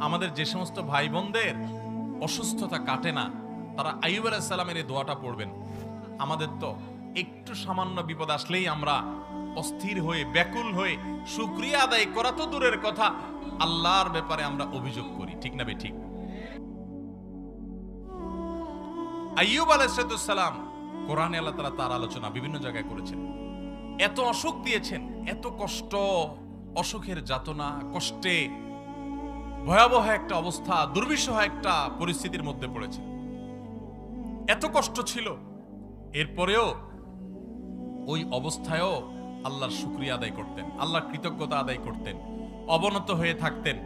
আমাদের যে সমস্ত ভাই বোনদের অসুস্থতা কাটে না, তারা আইয়ুব আলাইহিস সালামের এই দোয়াটা পড়বেন। আমাদের তো একটু সামান্য বিপদ আসলেই আমরা অস্থির হয়ে ব্যাকুল হয়ে শুকরিয়া আদায় করা তো দূরের কথা, আল্লাহর ব্যাপারে আমরা অভিযোগ করি, ঠিক না ঠিক? আইয়ুব আলাইহিস সালাম কোরআনে আল্লাহ তাআলা তার আলোচনা বিভিন্ন জায়গায় করেছেন। এত অসুখ দিয়েছেন, এত কষ্ট, অসুখের যাতনা, কষ্টে ভয়াবহ একটা অবস্থা, দুর্বিষহ একটা পরিস্থিতির মধ্যে পড়েছে। এত কষ্ট ছিল, এরপরেও ওই অবস্থায়ও আল্লাহর শুকরিয়া আদায় করতেন, আল্লাহর কৃতজ্ঞতা আদায় করতেন, অবনত হয়ে থাকতেন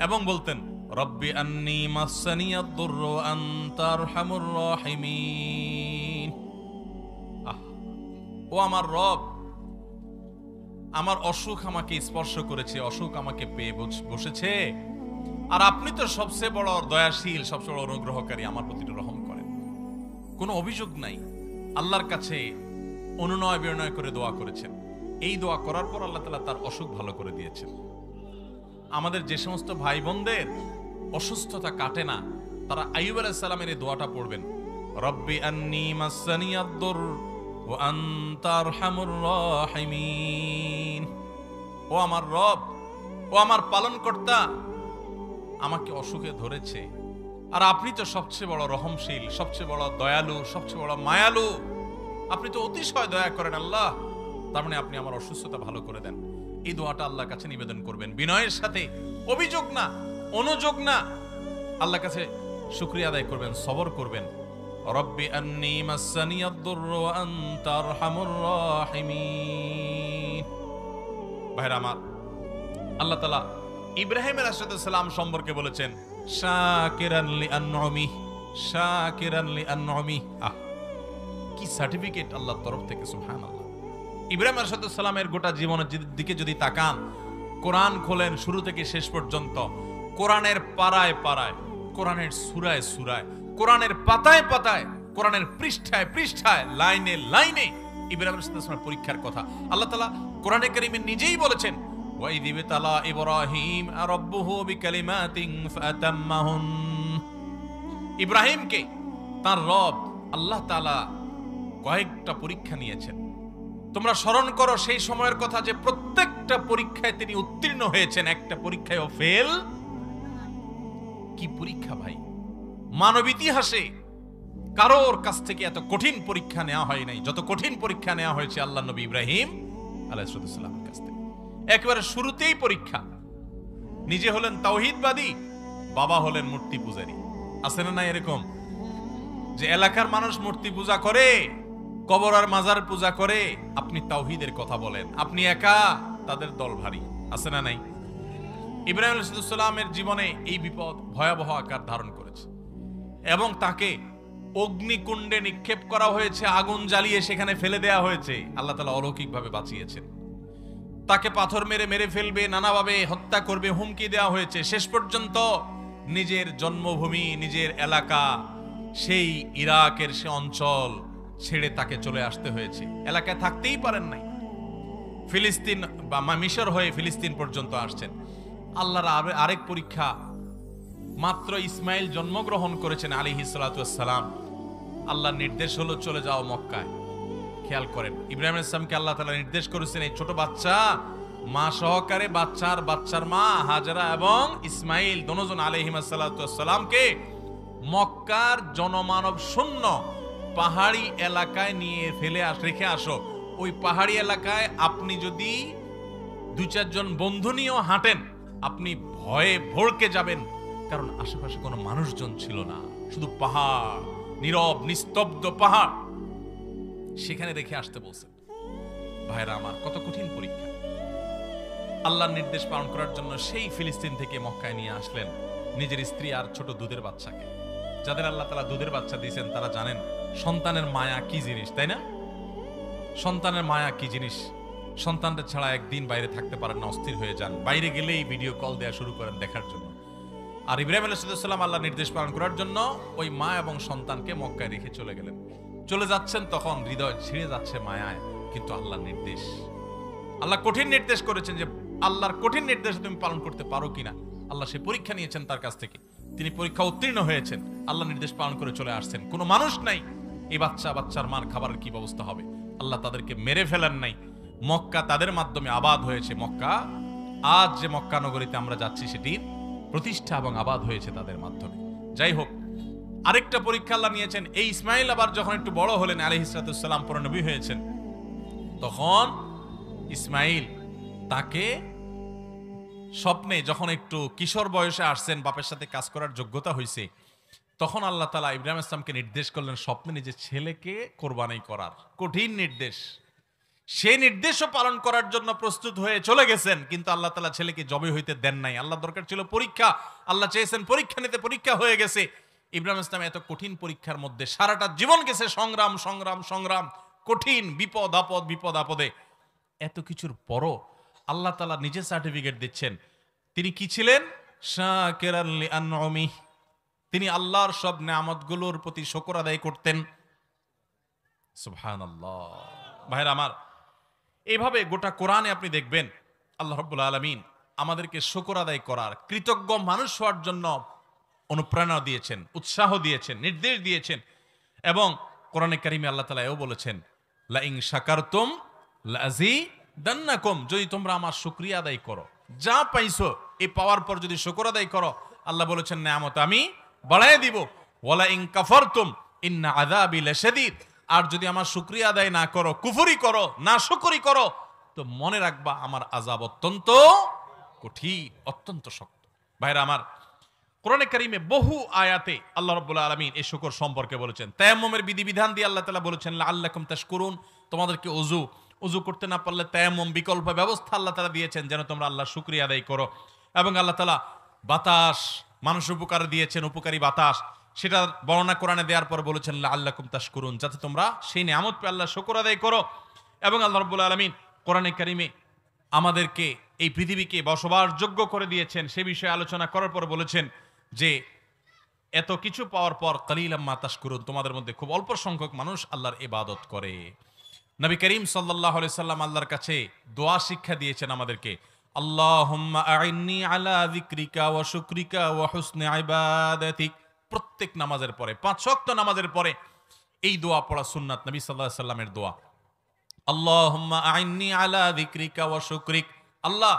এবং বলতেন রব্বি আন্নী মাসসানিয়াদ দুররু ওয়া আনতা আরহামুর রাহিমিন। ও আমার রব, আমার অসুখ আমাকে স্পর্শ করেছে, অসুখ আমাকে পেয়ে বসেছে, আর আপনি তো সবচেয়ে বড় দয়াশীল, সবচেয়ে বড় অনুগ্রহকারী, আমার প্রতি রহম করেন। কোনো অভিযোগ নাই, আল্লাহর কাছে অনুনয় বিনয় করে দোয়া করেছেন। এই দোয়া করার পর আল্লাহ তাআলা তার অসুখ ভালো করে দিয়েছেন। আমাদের যে সমস্ত ভাই বোনদের অসুস্থতা কাটে না, তারা আইয়ুব আলাইহিস সালামের এই দোয়াটা পড়বেন, রব্বি আন্নী মাসসানিয়াদ দুর ওয়া আনতা আরহামুর রাহিমিন। ও আমার রব, ও আমার পালনকর্তা, আমাকে অসুখে ধরেছে, আর আপনি তো সবচেয়ে বড় রহমশীল, সবচেয়ে বড় দয়ালু, সবচেয়ে বড় মায়ালু, আপনি তো অতিশয় দয়া করেন আল্লাহ, তার মানে আপনি আমার অসুস্থতা ভালো করে দেন। এই দোয়াটা আল্লাহর কাছে নিবেদন করবেন বিনয়ের সাথে, অভিযোগ না, অনুযোগ না, আল্লাহর কাছে শুকরিয়া আদায় করবেন, সবর করবেন। রব্বি আন্নী মাসসানিয়াদ দুররু ওয়া আনতা আরহামুর রাহিমিন। ভাইরা আমার, আল্লাহ তাআলা ইব্রাহিম আলাইহিস সালাম সম্পর্কে বলেছেন শাকিরান লিআনউমি, শাকিরান লিআনউমি। কি সার্টিফিকেট আল্লাহর তরফ থেকে, সুবহানাল্লাহ। ইব্রাহিম আলাইহিস সালামের গোটা জীবনের দিকে যদি তাকান, কোরআন খোলেন শুরু থেকে শেষ পর্যন্ত, কোরআনের পাড়ায় পাড়ায়, কোরআনের সূরায় সূরায়, কোরআনের পাতায় পাতায়, কোরআনের পৃষ্ঠায় পৃষ্ঠায়, লাইনে লাইনে ইব্রাহিম আলাইহিস সালামের পরীক্ষার কথা আল্লাহ তাআলা কোরআনে কারীমে নিজেই বলেছেন। وَإِذِ ابْتَلَى إِبْرَاهِيمَ رَبُّهُ بِكَلِمَاتٍ فَأَتَمَّهُنَّ। ইব্রাহিমকে তার রব আল্লাহ তাআলা কয়েকটা পরীক্ষা নিয়েছেন। তোমরা স্মরণ করো সেই সময়ের কথা যে প্রত্যেকটা পরীক্ষায় তিনি উত্তীর্ণ হয়েছেন, একটা পরীক্ষায়ও ফেল। কি পরীক্ষা ভাই! মানব ইতিহাসে কারোর কাছ থেকে এত কঠিন পরীক্ষা নেওয়া হয় নাই যত কঠিন পরীক্ষা নেওয়া হয়েছে আল্লাহ নবী ইব্রাহিম আলাইহিস সালামের কাছ থেকে। একেবারে শুরুতেই পরীক্ষা। নিজে হলেন তাওহীদবাদী, বাবা হলেন মূর্তি পূজারী। আছে না না এরকম যে এলাকার মানুষ মূর্তি পূজা করে, কবর আর মাজার পূজা করে, আপনি তাওহীদের কথা বলেন, আপনি একা, তাদের দল ভারী। আছে না নাই? ইব্রাহিম আলাইহিস সালামের জীবনে এই বিপদ ভয়াবহ আকার ধারণ করেছে এবং তাকে অগ্নিকুণ্ডে নিক্ষেপ করা হয়েছে, আগুন জ্বালিয়ে সেখানে ফেলে দেয়া হয়েছে। আল্লাহ তাআলা অলৌকিকভাবে বাঁচিয়েছেন। তাকে পাথর মেরে মেরে ফেলবে, নানাভাবে হত্যা করবে, হুমকি দেওয়া হয়েছে। শেষ পর্যন্ত নিজের জন্মভূমি, নিজের এলাকা, সেই ইরাকের সে অঞ্চল ছেড়ে তাকে চলে আসতে হয়েছে। এলাকায় থাকতেই পারেন নাই, ফিলিস্তিন বা মিশর হয়ে ফিলিস্তিন পর্যন্ত আসছেন। আল্লাহর আরেক পরীক্ষা, মাত্র ইসমাইল জন্মগ্রহণ করেছেন আলাইহিস সালাতু ওয়াস সালাম, আল্লাহর নির্দেশ হলো চলে যাও মক্কায়। খেয়াল করেন, ইব্রাহিম আলাইহিস সালামকে আল্লাহ তাআলা নির্দেশ করেছেন এই ছোট বাচ্চা, মা সহকারে, বাচ্চার মা হাজরা এবং ইসমাইল দুজন আলাইহিস সালাতু ওয়াস সালামকে মক্কার জনমানব শূন্য পাহাড়ি এলাকায় নিয়ে রেখে আসো। ওই পাহাড়ি এলাকায় আপনি যদি 2-4 জন বন্ধু নিয়েও হাঁটেন, আপনি ভয়ে ভড়কে যাবেন, কারণ আশেপাশে কোনো মানুষজন ছিল না, শুধু পাহাড়, নীরব নিস্তব্ধ পাহাড়। সেখানে রেখে আসতে বলছেন। ভাইরা আমার, কত কঠিন পরীক্ষা! আল্লাহর নির্দেশ পালন করার জন্য সেই ফিলিস্তিন থেকে মক্কায় নিয়ে আসলেন নিজের স্ত্রী আর ছোট দুধের বাচ্চাকে। যাদের আল্লাহ তাআলা দুধের বাচ্চা দিয়েছেন তারা জানেন সন্তানের মায়া কি জিনিস, তাই না? সন্তানের মায়া কি জিনিস। সন্তানটা ছাড়া একদিন বাইরে থাকতে পারেন না, অস্থির হয়ে যান, বাইরে গেলেই ভিডিও কল দেওয়া শুরু করেন দেখার জন্য। আর ইব্রাহিম আলাইহিস সালাম আল্লাহর নির্দেশ পালন করার জন্য ওই মা এবং সন্তানকে মক্কায় রেখে চলে গেলেন। চলে যাচ্ছেন, তখন হৃদয় ছিঁড়ে যাচ্ছে মায়ায়, কিন্তু আল্লাহর নির্দেশ, আল্লাহ কঠিন নির্দেশ করেছেন যে আল্লাহর কঠিন নির্দেশ তুমি পালন করতে পারো কিনা। আল্লাহ সে পরীক্ষা নিয়েছেন তার কাছ থেকে, তিনি পরীক্ষা উত্তীর্ণ হয়েছেন, আল্লাহ নির্দেশ পালন করে চলে আসছেন। কোনো মানুষ নাই এই বাচ্চার মার খাবারের কি ব্যবস্থা হবে, আল্লাহ তাদেরকে মেরে ফেলেন নাই। মক্কা তাদের মাধ্যমে আবাদ হয়েছে। মক্কা, আজ যে মক্কা নগরীতে আমরা যাচ্ছি, সেটির প্রতিষ্ঠা এবং আবাদ হয়েছে তাদের মাধ্যমে। যাই হোক, আরেকটা পরীক্ষা আল্লাহ নিয়েছেন। এই ইসমাইল আবার যখন একটু বড় হলেন, আলাইহিস সালাম পরে নবী হয়েছেন, তখন ইসমাইল তাকে স্বপ্নে যখন একটু কিশোর বয়সে আসছেন, বাপের সাথে কাজ করার যোগ্যতা হয়েছে, তখন আল্লাহ তাআলা ইব্রাহিম ইসলামকে নির্দেশ করলেন স্বপ্নে নিজের ছেলেকে কোরবানি করার। কঠিন নির্দেশ, সেই নির্দেশও পালন করার জন্য প্রস্তুত হয়ে চলে গেছেন, কিন্তু আল্লাহ তাআলা ছেলেকে জবে হইতে দেন নাই। আল্লাহ দরকার ছিল পরীক্ষা, আল্লাহ চেয়েছেন পরীক্ষা নিতে, পরীক্ষা হয়ে গেছে। ইব্রাহিম ইসলাম এত কঠিন পরীক্ষার মধ্যে সারাটা জীবন গেছে সংগ্রাম সংগ্রাম সংগ্রাম, কঠিন বিপদ আপদ, বিপদ আপদে। এত কিছুর পরও আল্লাহ তাআলা নিজে সার্টিফিকেট দিচ্ছেন তিনি কি ছিলেন, শাকিরান লিআনউমিহি, তিনি আল্লাহর সব নিয়ামতগুলোর প্রতি শুকর আদায় করতেন। সুবহানাল্লাহ। ভাইরা আমার, এইভাবে গোটা কোরআনে আপনি দেখবেন আল্লাহ রাব্বুল আলামিন আমাদেরকে শুকর আদায় করার, কৃতজ্ঞ মানুষ হওয়ার জন্য অনুপ্রেরণা দিয়েছেন, উৎসাহ দিয়েছেন, নির্দেশ দিয়েছেন। এবং কোরআনে কারিমে আল্লাহ তাআলা এও বলেছেন, লা ইন শাকারতুম লাযিদান্নাকুম, যদি তোমরা আমার শুকরিয়া আদায় করো, যা পাইছো এই পাওয়ার পর যদি শুকর আদায় করো, আল্লাহ বলেছেন নিয়ামত আমি বাড়ায় দিব। ওয়ালা ইন কাফারতুম ইন্না আযাবি লাশাদীদ, আর যদি আমার শুকরিয়া আদায় না করো, কুফরি করো, না শুকরি করো, তো মনে রাখবা আমার আযাব অত্যন্ত কঠিন, অত্যন্ত শক্ত। ভাইরা আমার, কোরআনে কারিমে বহু আয়াতে আল্লাহ রাব্বুল আলামিন এই শুকর সম্পর্কে বলেছেন। তায়াম্মুমের বিধিবিধান দিয়ে আল্লাহ তাআলা বলেছেন লাআল্লাকুম তাশকুরুন, তোমাদেরকে উযু করতে না পারলে তায়াম্মুম বিকল্প ব্যবস্থা আল্লাহ তাআলা দিয়েছেন যেন তোমরা আল্লাহর শুকরিয়া আদায় করো। এবং আল্লাহ তাআলা বাতাস মানুষ উপকার দিয়েছেন, উপকারী বাতাস, সেটা বর্ণনা কোরআনে দেওয়ার পর বলেছেন লাআল্লাকুম তাশকুরুন, যাতে তোমরা সেই নিয়ামত পেয়ে আল্লাহর শুকর আদায় করো। এবং আল্লাহ রাব্বুল আলামিন কোরআনে কারিমে আমাদেরকে এই পৃথিবীকে বসবাস যোগ্য করে দিয়েছেন, সে বিষয়ে আলোচনা করার পর বলেছেন যে এত কিছু পাওয়ার পর কালিলাম মা তাশকুরুন, তোমাদের মধ্যে খুব অল্প সংখ্যক মানুষ আল্লাহর ইবাদত করে। নবী করিম সাল্লাল্লাহু আলাইহি সাল্লাম আল্লাহর কাছে দোয়া শিক্ষা দিয়েছেন আমাদেরকে, আল্লাহুম্মা আইন্নি আলা যিকরিকা ওয়া শুকরিকা ওয়া হুসনি ইবাদাতিক। প্রত্যেক নামাজের পরে, 5 ওয়াক্ত নামাজের পরে এই দোয়া পড়া সুন্নাত, নবী সাল্লাল্লাহু আলাইহি সাল্লামের দোয়া। আল্লাহুম্মা আইন্নি আলা যিকরিকা ওয়া শুকরিক, আল্লাহ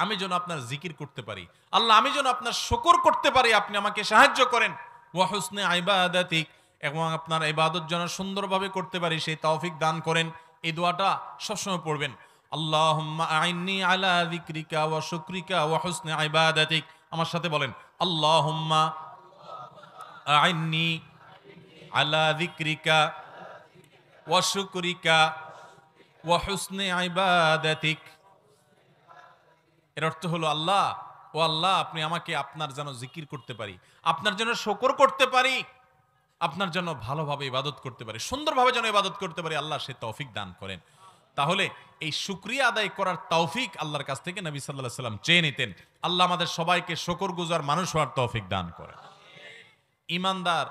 আমি যেন আপনার জিকির করতে পারি, আল্লাহ আমি যেন আপনার শুকর করতে পারি, আপনি আমাকে সাহায্য করেন। ওয়া হুসনি ইবাদাতিক, এবং আপনার ইবাদত যেন সুন্দরভাবে করতে পারি সেই তৌফিক দান করেন। এই দোয়াটা সবসময় পড়বেন, আল্লাহুম্মা আইন্নি আলা যিকরিকা ওয়া শুকরিকা ওয়া হুসনি ইবাদাতিক। আমার সাথে বলেন, আল্লাহুম্মা আইন্নি আলা যিকরিকা ওয়া শুকরিকা ওয়া হুসনি ইবাদাতিক। এর অর্থ হলো আল্লাহ, ও আল্লাহ আপনি আমাকে আপনার যেন জিকির করতে পারি, আপনার যেন শুকর করতে পারি, আপনার জন্য ভালোভাবে ইবাদত করতে পারি, সুন্দরভাবে যেন ইবাদত করতে পারি, আল্লাহ সে তৌফিক দান করেন। তাহলে এই শুকরিয়া আদায় করার তৌফিক আল্লাহর কাছ থেকে নবী সাল্লাল্লাহু আলাইহি সাল্লাম চেয়ে নিতেন। আল্লাহ আমাদের সবাইকে শুকরগুজার মানুষ হওয়ার তৌফিক দান করেন। ঈমানদার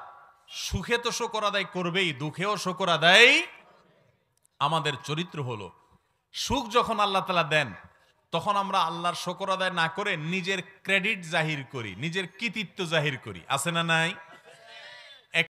সুখে তো শুকর আদায় করবেই, দুঃখেও শুকর আদায়। আমাদের চরিত্র হলো সুখ যখন আল্লাহ তাআলা দেন তখন আমরা আল্লাহর শুকর আদায় না করে নিজের ক্রেডিট জাহির করি, নিজের কৃতিত্ব জাহির করি, আছে না নাই?